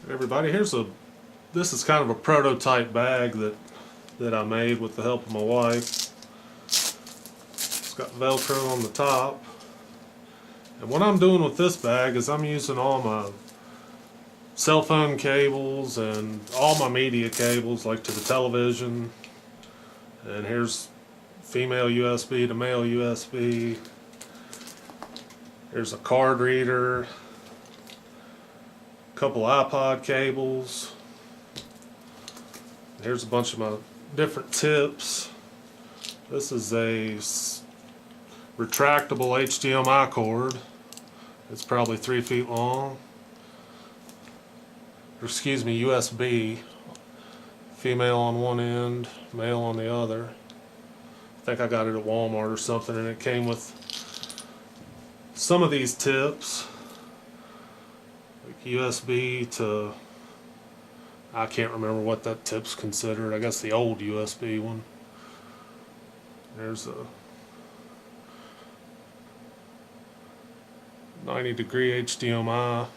Everybody, this is kind of a prototype bag that I made with the help of my wife. It's got Velcro on the top. And what I'm doing with this bag is I'm using all my cell phone cables and all my media cables, like to the television. And here's female USB to male USB. There's a card reader, couple iPod cables. Here's a bunch of my different tips. This is a retractable HDMI cord. It's probably 3 feet long. Or excuse me, USB. Female on one end, male on the other. I think I got it at Walmart or something, and it came with some of these tips. USB to, I can't remember what that tip's considered. I guess the old USB one. There's a 90-degree HDMI,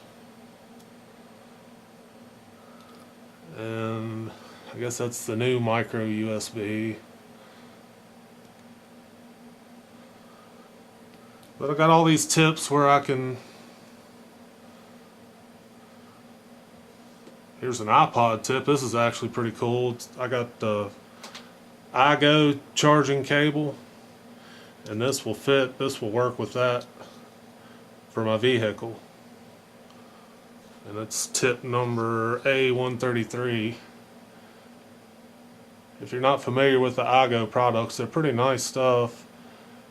and I guess that's the new micro USB. But I got all these tips where I can. Here's an iPod tip. This is actually pretty cool. I got the iGo charging cable, and this will fit. This will work with that for my vehicle. And it's tip number A133. If you're not familiar with the iGo products, they're pretty nice stuff.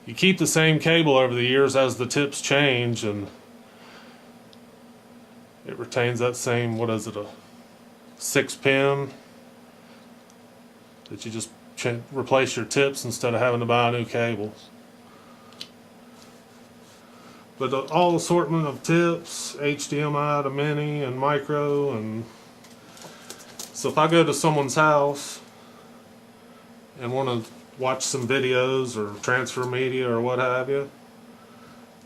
You keep the same cable over the years as the tips change, and it retains that same, what is it, a 6-pin that you just replace your tips instead of having to buy new cables. But all assortment of tips, HDMI to mini and micro, and so if I go to someone's house and want to watch some videos or transfer media or what have you,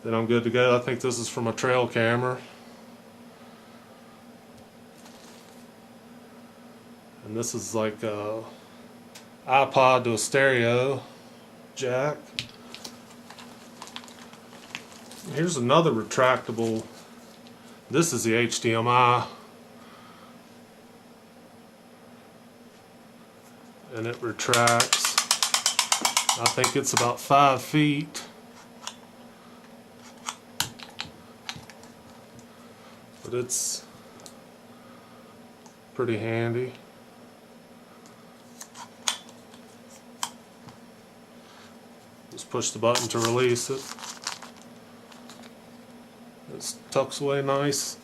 then I'm good to go. I think this is from a trail camera. And this is like a iPod to a stereo jack. Here's another retractable. This is the HDMI. And it retracts. I think it's about 5 feet. But it's pretty handy. Just push the button to release it. It tucks away nice.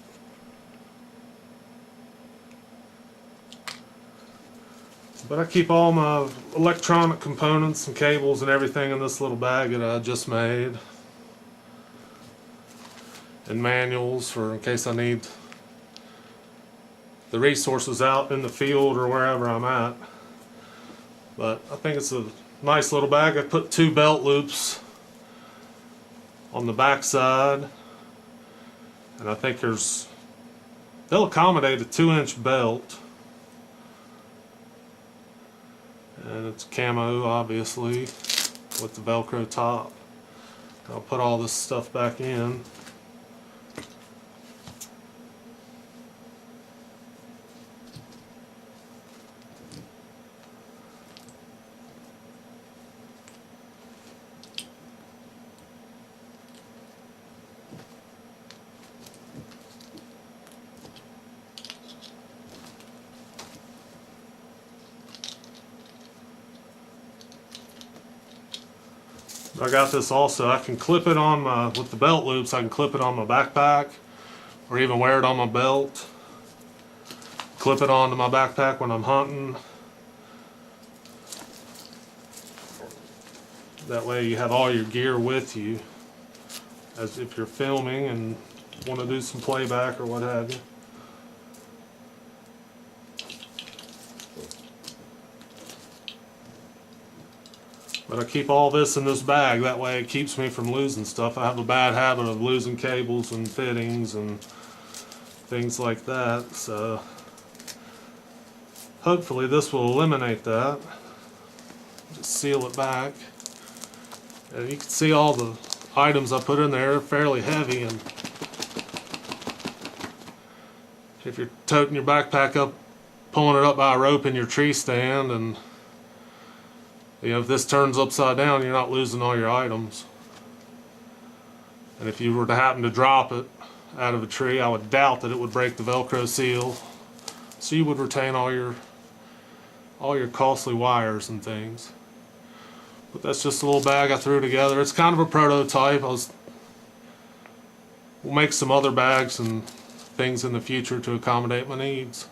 But I keep all my electronic components and cables and everything in this little bag that I just made. And manuals for in case I need the resources out in the field or wherever I'm at. But I think it's a nice little bag. I put 2 belt loops on the back side, and I think they'll accommodate a 2-inch belt, and it's camo obviously with the Velcro top. I'll put all this stuff back in. I got this also. I can clip it on with the belt loops, I can clip it on my backpack or even wear it on my belt. Clip it onto my backpack when I'm hunting. That way you have all your gear with you as if you're filming and want to do some playback or what have you. But I keep all this in this bag, that way it keeps me from losing stuff. I have a bad habit of losing cables and fittings and things like that. So hopefully this will eliminate that. Just seal it back. And you can see all the items I put in there are fairly heavy, and if you're toting your backpack up, pulling it up by a rope in your tree stand, and if this turns upside down, you're not losing all your items. And if you were to happen to drop it out of a tree, I would doubt that it would break the Velcro seal, so you would retain all your costly wires and things. But that's just a little bag I threw together. It's kind of a prototype. We'll make some other bags and things in the future to accommodate my needs.